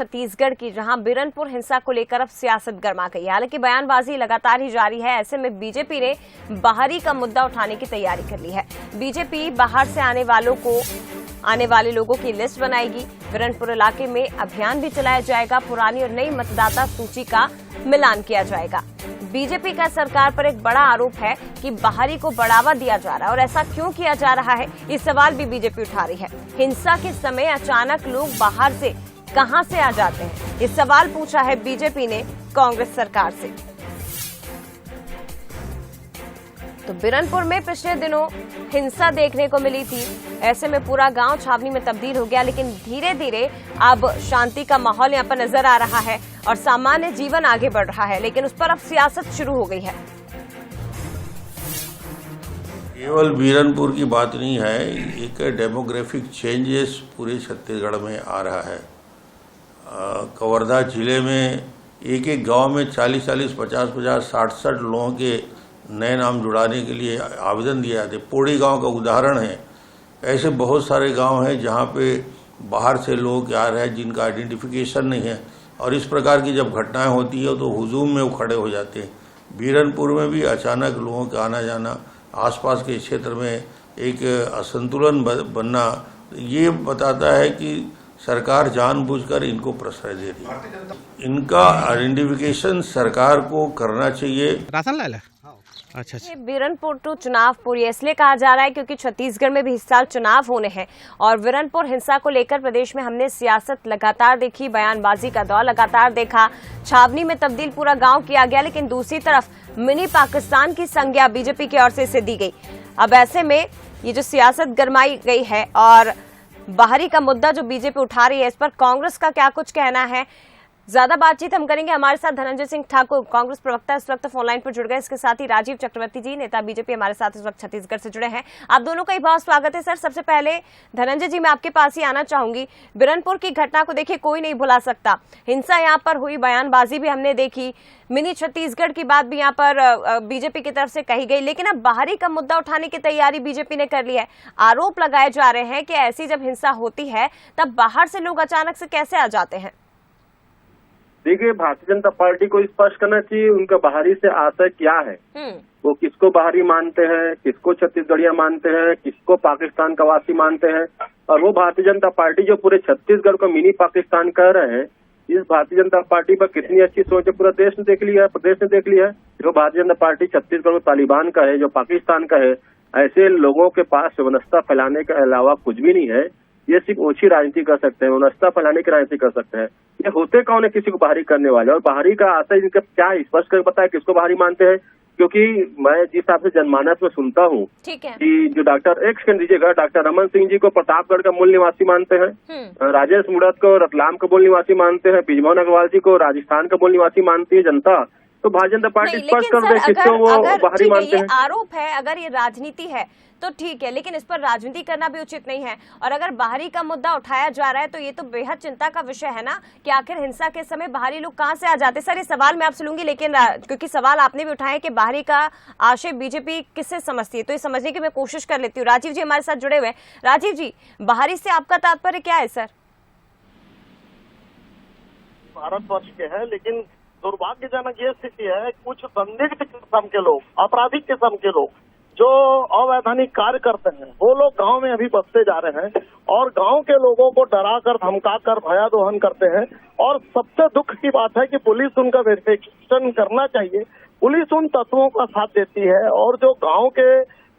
छत्तीसगढ़ की, जहां बिरनपुर हिंसा को लेकर अब सियासत गर्मा गई है। हालांकि बयानबाजी लगातार ही जारी है। ऐसे में बीजेपी ने बाहरी का मुद्दा उठाने की तैयारी कर ली है। बीजेपी बाहर से आने वाले लोगों की लिस्ट बनाएगी। बिरनपुर इलाके में अभियान भी चलाया जाएगा। पुरानी और नई मतदाता सूची का मिलान किया जाएगा। बीजेपी का सरकार पर एक बड़ा आरोप है कि बाहरी को बढ़ावा दिया जा रहा है, और ऐसा क्यों किया जा रहा है, ये सवाल भी बीजेपी उठा रही है। हिंसा के समय अचानक लोग बाहर से कहां से आ जाते हैं, ये सवाल पूछा है बीजेपी ने कांग्रेस सरकार से। तो बिरनपुर में पिछले दिनों हिंसा देखने को मिली थी। ऐसे में पूरा गांव छावनी में तब्दील हो गया, लेकिन धीरे धीरे अब शांति का माहौल यहां पर नजर आ रहा है और सामान्य जीवन आगे बढ़ रहा है, लेकिन उस पर अब सियासत शुरू हो गई है। केवल बिरनपुर की बात नहीं है, एक डेमोग्राफिक चेंजेस पूरे छत्तीसगढ़ में आ रहा है। कवर्धा जिले में एक एक गांव में 40-40, 50-50, 60-60 लोगों के नए नाम जुड़ाने के लिए आवेदन दिया जाते। पोड़ी गांव का उदाहरण है। ऐसे बहुत सारे गांव हैं जहां पे बाहर से लोग आ रहे हैं जिनका आइडेंटिफिकेशन नहीं है, और इस प्रकार की जब घटनाएं होती है तो हुजूम में वो खड़े हो जाते हैं। बिरनपुर में भी अचानक लोगों का आना जाना, आसपास के क्षेत्र में एक असंतुलन बनना, ये बताता है कि सरकार जानबूझकर इनको प्रश्रय दे रही है। इनका आइडेंटिफिकेशन सरकार को करना चाहिए। राशन लाला अच्छा। बिरनपुर टू चुनावपुर ये इसलिए कहा जा रहा है क्योंकि छत्तीसगढ़ में भी इस साल चुनाव होने हैं, और बिरनपुर हिंसा को लेकर प्रदेश में हमने सियासत लगातार देखी, बयानबाजी का दौर लगातार देखा। छावनी में तब्दील पूरा गांव किया गया, लेकिन दूसरी तरफ मिनी पाकिस्तान की संज्ञा बीजेपी की ओर से इसे दी गई। अब ऐसे में ये जो सियासत गरमाई गई है और बाहरी का मुद्दा जो बीजेपी उठा रही है, इस पर कांग्रेस का क्या कुछ कहना है, ज्यादा बातचीत हम करेंगे। हमारे साथ धनंजय सिंह ठाकुर, कांग्रेस प्रवक्ता, इस वक्त फोन लाइन पर जुड़ गए। इसके साथ ही राजीव चक्रवर्ती जी, नेता बीजेपी, हमारे साथ इस वक्त छत्तीसगढ़ से जुड़े हैं। आप दोनों का ही बहुत स्वागत है। सर, सबसे पहले धनंजय जी, मैं आपके पास ही आना चाहूंगी। बिरनपुर की घटना को देखिए कोई नहीं भुला सकता। हिंसा यहाँ पर हुई, बयानबाजी भी हमने देखी, मिनी छत्तीसगढ़ की बात भी यहाँ पर बीजेपी की तरफ से कही गई, लेकिन अब बाहरी का मुद्दा उठाने की तैयारी बीजेपी ने कर ली है। आरोप लगाए जा रहे हैं कि ऐसी जब हिंसा होती है तब बाहर से लोग अचानक से कैसे आ जाते हैं। देखिए, भारतीय जनता पार्टी को स्पष्ट करना चाहिए उनका बाहरी से आशय क्या है। वो किसको बाहरी मानते हैं, किसको छत्तीसगढ़िया मानते हैं, किसको पाकिस्तान का वासी मानते हैं। और वो भारतीय जनता पार्टी जो पूरे छत्तीसगढ़ को मिनी पाकिस्तान कह रहे हैं, इस भारतीय जनता पार्टी पर कितनी अच्छी सोच है पूरा देश ने देख लिया है, प्रदेश ने देख लिया है। जो भारतीय जनता पार्टी छत्तीसगढ़ में तालिबान का है, जो पाकिस्तान का है, ऐसे लोगों के पास व्यवस्था फैलाने के अलावा कुछ भी नहीं है। ये सिर्फ ओछी राजनीति कर सकते हैं, व्यवस्था फैलाने की राजनीति कर सकते हैं। ये होते कौन है किसी को बाहरी करने वाले, और बाहरी का आशय इनका क्या स्पष्ट कर पता है किसको बाहरी मानते हैं। क्योंकि मैं जिस हिसाब से जनमानस में सुनता हूँ कि जो डॉक्टर एक सेकंड दीजिएगा, डॉक्टर रमन सिंह जी को प्रतापगढ़ का मूल निवासी मानते हैं, राजेश मुड़त को रतलाम का मूल निवासी मानते हैं, बिजमोहन अग्रवाल जी को राजस्थान का मूल निवासी मानती है जनता। तो भारतीय जनता पार्टी स्पष्ट कर दे किसको वो बाहरी मानते हैं। आरोप है, अगर ये राजनीति है तो ठीक है, लेकिन इस पर राजनीति करना भी उचित नहीं है। और अगर बाहरी का मुद्दा उठाया जा रहा है तो ये तो बेहद चिंता का विषय है ना, कि आखिर हिंसा के समय बाहरी लोग कहां से आ जाते। सर, ये सवाल मैं आपसे लूंगी, लेकिन क्योंकि सवाल आपने भी उठाया कि बाहरी का आशय बीजेपी किससे समझती है, तो ये समझने की मैं कोशिश कर लेती हूँ। राजीव जी हमारे साथ जुड़े हुए। राजीव जी, बाहरी से आपका तात्पर्य क्या है? सर, भारतवर्ष के है, लेकिन दुर्भाग्यजनक ये स्थिति है, कुछ संदिग्ध किस्म के लोग, आपराधिक किस्म के लोग जो अवैधानिक कार्य करते हैं, वो लोग गांव में अभी बसते जा रहे हैं और गांव के लोगों को डराकर धमकाकर भयादोहन करते हैं। और सबसे दुख की बात है कि पुलिस उनका वेरिफिकेशन करना चाहिए, पुलिस उन तत्वों का साथ देती है और जो गांव के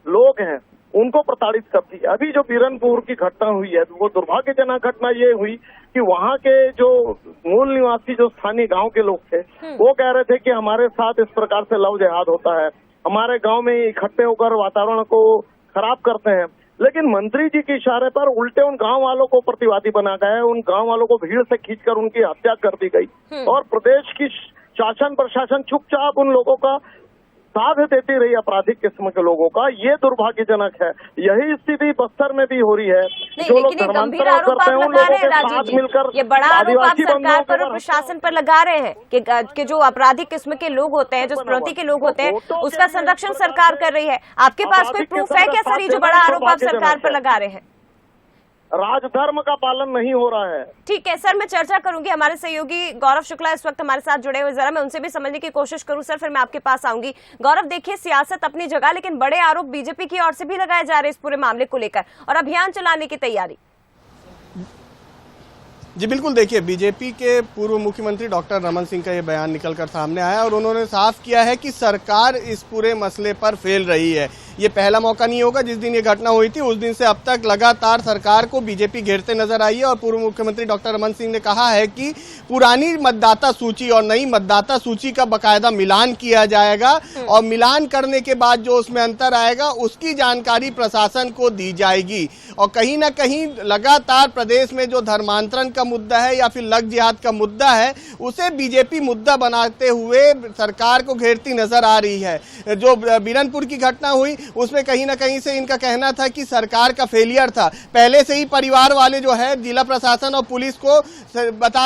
लोग हैं उनको प्रताड़ित करती है। अभी जो बिरनपुर की घटना हुई है, वो दुर्भाग्यजनक घटना ये हुई कि वहाँ के जो मूल निवासी जो स्थानीय गांव के लोग थे, वो कह रहे थे कि हमारे साथ इस प्रकार से लव जिहाद होता है, हमारे गांव में इकट्ठे होकर वातावरण को खराब करते हैं। लेकिन मंत्री जी के इशारे पर उल्टे उन गांव वालों को प्रतिवादी बना गए, उन गांव वालों को भीड़ से खींचकर उनकी हत्या कर दी गई और प्रदेश की शासन प्रशासन चुपचाप उन लोगों का साथ देती रही आपराधिक किस्म के लोगों का। ये दुर्भाग्यजनक है। यही स्थिति बस्तर में भी हो रही है। जो लोग धर्मांतरण करते हैं उन लोगों के साथ मिलकर ये बड़ा आरोप आप सरकार पर और प्रशासन पर लगा रहे हैं कि जो आपराधिक किस्म के लोग होते हैं, जो प्रवृत्ति के लोग होते हैं, उसका संरक्षण सरकार कर रही है। आपके पास कोई प्रूफ है क्या सर, ये जो बड़ा आरोप आप सरकार पर लगा रहे हैं? राजधर्म का पालन नहीं हो रहा है। ठीक है सर, मैं चर्चा करूंगी। हमारे सहयोगी गौरव शुक्ला इस वक्त हमारे साथ जुड़े हुए, जरा मैं उनसे भी समझने की कोशिश करूं सर, फिर मैं आपके पास आऊंगी। गौरव, देखिए सियासत अपनी जगह, लेकिन बड़े आरोप बीजेपी की ओर से भी लगाए जा रहे हैं इस पूरे मामले को लेकर और अभियान चलाने की तैयारी। जी बिल्कुल, देखिए बीजेपी के पूर्व मुख्यमंत्री डॉक्टर रमन सिंह का ये बयान निकलकर सामने आया और उन्होंने साफ किया है कि सरकार इस पूरे मसले पर फेल रही है। ये पहला मौका नहीं होगा। जिस दिन ये घटना हुई थी उस दिन से अब तक लगातार सरकार को बीजेपी घेरते नजर आई है और पूर्व मुख्यमंत्री डॉक्टर रमन सिंह ने कहा है कि पुरानी मतदाता सूची और नई मतदाता सूची का बकायदा मिलान किया जाएगा और मिलान करने के बाद जो उसमें अंतर आएगा उसकी जानकारी प्रशासन को दी जाएगी। और कहीं ना कहीं लगातार प्रदेश में जो धर्मांतरण का मुद्दा है या फिर लग जिहाद का मुद्दा है उसे बीजेपी मुद्दा बनाते हुए सरकार को घेरती नजर आ रही है। जो बीरनपुर की घटना हुई उसमें कहीं ना कहीं से इनका कहना था कि सरकार का फेलियर था। पहले से ही परिवार वाले जो है जिला प्रशासन और पुलिस को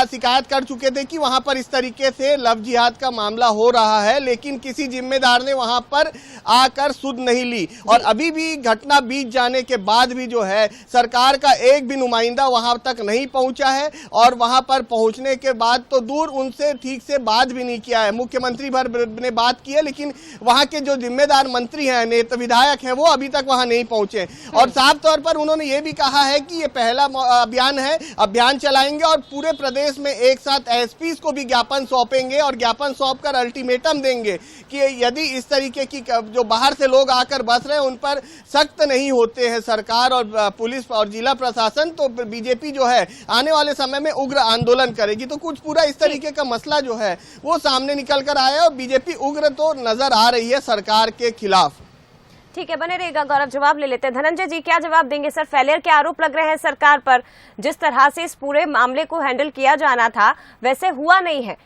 शिकायत कर चुके थे कि वहां पर इस तरीके से लव जिहाद का मामला हो रहा है, लेकिन किसी जिम्मेदार ने वहां पर आकर सुध नहीं ली। और अभी भी घटना बीत जाने के बाद भी जो है सरकार का एक भी नुमाइंदा वहां तक नहीं पहुंचा है और वहां पर पहुंचने के बाद तो दूर उनसे ठीक से बात भी नहीं किया है। मुख्यमंत्री भर ने बात की है, लेकिन वहां के जो जिम्मेदार मंत्री हैं, नेता विधायक हैं, वो अभी तक वहां नहीं पहुंचे। और साफ तौर पर उन्होंने ये भी कहा है कि ये पहला अभियान है, अभियान चलाएंगे और पूरे प्रदेश में एक साथ एसपीज को भी ज्ञापन सौंपेंगे और ज्ञापन सौंपकर अल्टीमेटम देंगे कि यदि इस तरीके की जो बाहर से लोग आकर बस रहे हैं उन पर सख्त नहीं होते हैं सरकार और पुलिस और जिला प्रशासन, तो बीजेपी जो है आने वाले समय में उग्र आंदोलन करेगी। तो कुछ पूरा इस तरीके का मसला जो है वो सामने निकल कर आया और बीजेपी उग्र तो नजर आ रही है सरकार के खिलाफ। ठीक है, बने रहेगा गौरव, जवाब ले लेते हैं। धनंजय जी क्या जवाब देंगे सर? फेलियर के आरोप लग रहे हैं सरकार पर, जिस तरह से इस पूरे मामले को हैंडल किया जाना था वैसे हुआ नहीं है।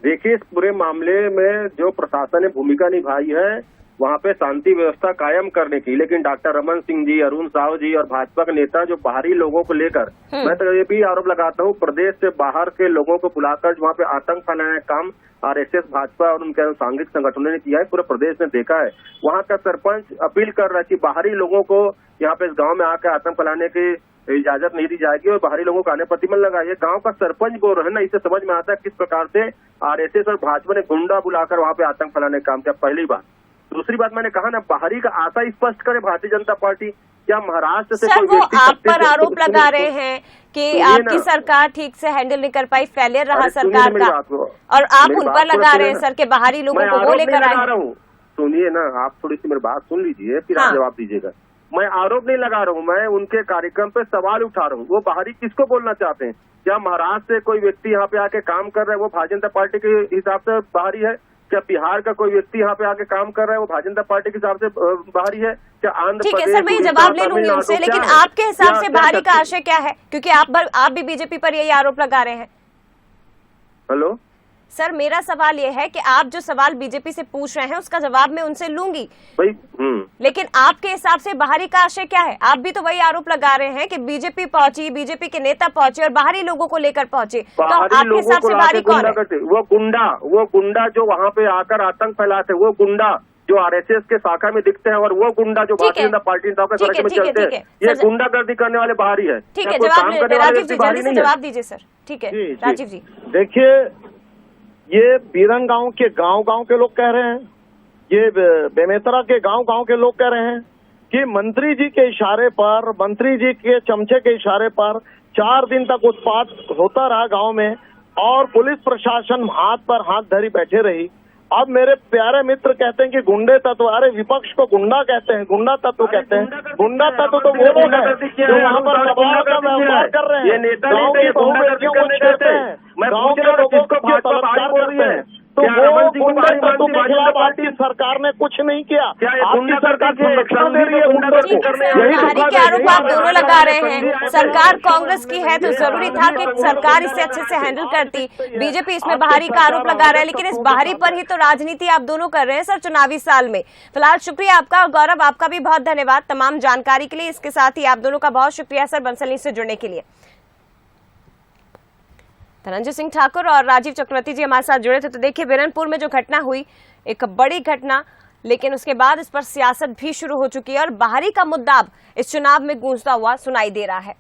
देखिए, इस पूरे मामले में जो प्रशासन ने भूमिका निभाई है वहाँ पे शांति व्यवस्था कायम करने की, लेकिन डॉक्टर रमन सिंह जी, अरुण साहू जी और भाजपा के नेता जो बाहरी लोगों को लेकर, मैं तो ये भी आरोप लगाता हूँ प्रदेश से बाहर के लोगों को बुलाकर वहाँ पे आतंक फैलाने का काम आरएसएस, भाजपा और उनके सांघिक संगठनों ने किया है। पूरे प्रदेश ने देखा है। वहाँ का सरपंच अपील कर रहा है कि बाहरी लोगों को यहाँ पे इस गाँव में आकर आतंक फैलाने की इजाजत नहीं दी जाएगी और बाहरी लोगों को आने प्रतिबंध लगाइए। गांव का सरपंच बोल रहे हैं ना, इससे समझ में आता है किस प्रकार से आरएसएस और भाजपा ने गुंडा बुलाकर वहाँ पे आतंक फैलाने का काम किया। पहली बात। दूसरी बात, मैंने कहा ना, बाहरी का आशा स्पष्ट करे भारतीय जनता पार्टी। क्या महाराष्ट्र से कोई व्यक्ति आप पर आरोप लगा रहे हैं कि आपकी सरकार ठीक से हैंडल नहीं कर पाई, फेलियर रहा सरकार का, और आप उन पर लगा रहे हैं सर के बाहरी लोगों को वो लेकर आए। सुनिए ना, आप थोड़ी सी मेरी बात सुन लीजिए, फिर आप जवाब दीजिएगा। मैं आरोप नहीं लगा रहा हूँ, मैं उनके कार्यक्रम पे सवाल उठा रहा हूँ। वो बाहरी किसको बोलना चाहते हैं? क्या महाराष्ट्र से कोई व्यक्ति यहाँ पे आके काम कर रहा है वो भारतीय जनता पार्टी के हिसाब से बाहरी है? क्या बिहार का कोई व्यक्ति यहाँ पे आके काम कर रहा है वो भारतीय जनता पार्टी के हिसाब से बाहरी है? क्या आंध्र प्रदेश? ठीक है सर, मैं ये जवाब ले लूंगी उनसे, लेकिन आपके हिसाब से बाहरी का आशय क्या है? क्योंकि आप भी बीजेपी पर यही आरोप लगा रहे हैं। हेलो सर, मेरा सवाल ये है कि आप जो सवाल बीजेपी से पूछ रहे हैं उसका जवाब मैं उनसे लूंगी भाई। लेकिन आपके हिसाब से बाहरी का आशय क्या है? आप भी तो वही आरोप लगा रहे हैं कि बीजेपी पहुंची, बीजेपी के नेता पहुंचे और बाहरी लोगों को लेकर पहुंचे। तो आपके हिसाब से बाहरी कौन है? वो गुंडा जो वहाँ पे आकर आतंक फैलाते, वो गुंडा जो आरएसएस के शाखा में दिखते हैं और वो गुंडा जो भारतीय जनता पार्टी में चलते हैं, ये गुंडागर्दी करने वाले बाहरी है। ठीक है, राजीव जी जल्दी से जवाब दीजिए सर। ठीक है राजीव जी। देखिए, ये बीरन गांव के गांव के लोग कह रहे हैं, ये बेमेतरा के गांव के लोग कह रहे हैं कि मंत्री जी के इशारे पर, मंत्री जी के चमचे के इशारे पर 4 दिन तक उत्पात होता रहा गांव में और पुलिस प्रशासन हाथ पर हाथ धरी बैठे रही। अब मेरे प्यारे मित्र कहते हैं कि गुंडे तत्व, अरे विपक्ष को गुंडा कहते हैं, गुंडा तत्व कहते हैं। गुंडा तत्व तो वो लोग हैं जो वहाँ पर दबाव का व्यवहार कर रहे हैं, गाँव की बहु बेटियों को छेड़ते हैं, गाँव के लोगों को बलात्कार कर रहे हैं। तो वो गुंडा तत्व के खिलाफ पार्टी सरकार ने कुछ नहीं किया। आपकी सरकार संरक्षण दे रही है गुंडों को। बाहरी के आरोप आप दोनों लगा रहे हैं। सरकार कांग्रेस की है तो जरूरी था कि सरकार इसे अच्छे से हैंडल करती। बीजेपी इसमें बाहरी का आरोप लगा रहा है, लेकिन इस बाहरी पर ही तो राजनीति आप दोनों कर रहे हैं सर चुनावी साल में। फिलहाल शुक्रिया आपका, और गौरव आपका भी बहुत धन्यवाद तमाम जानकारी के लिए। इसके साथ ही आप दोनों का बहुत शुक्रिया सर बंसली से जुड़ने के लिए। धनंजय सिंह ठाकुर और राजीव चक्रवर्ती जी हमारे साथ जुड़े थे। तो देखिए, बीरनपुर में जो घटना हुई, एक बड़ी घटना, लेकिन उसके बाद इस पर सियासत भी शुरू हो चुकी है और बाहरी का मुद्दा अब इस चुनाव में गूंजता हुआ सुनाई दे रहा है।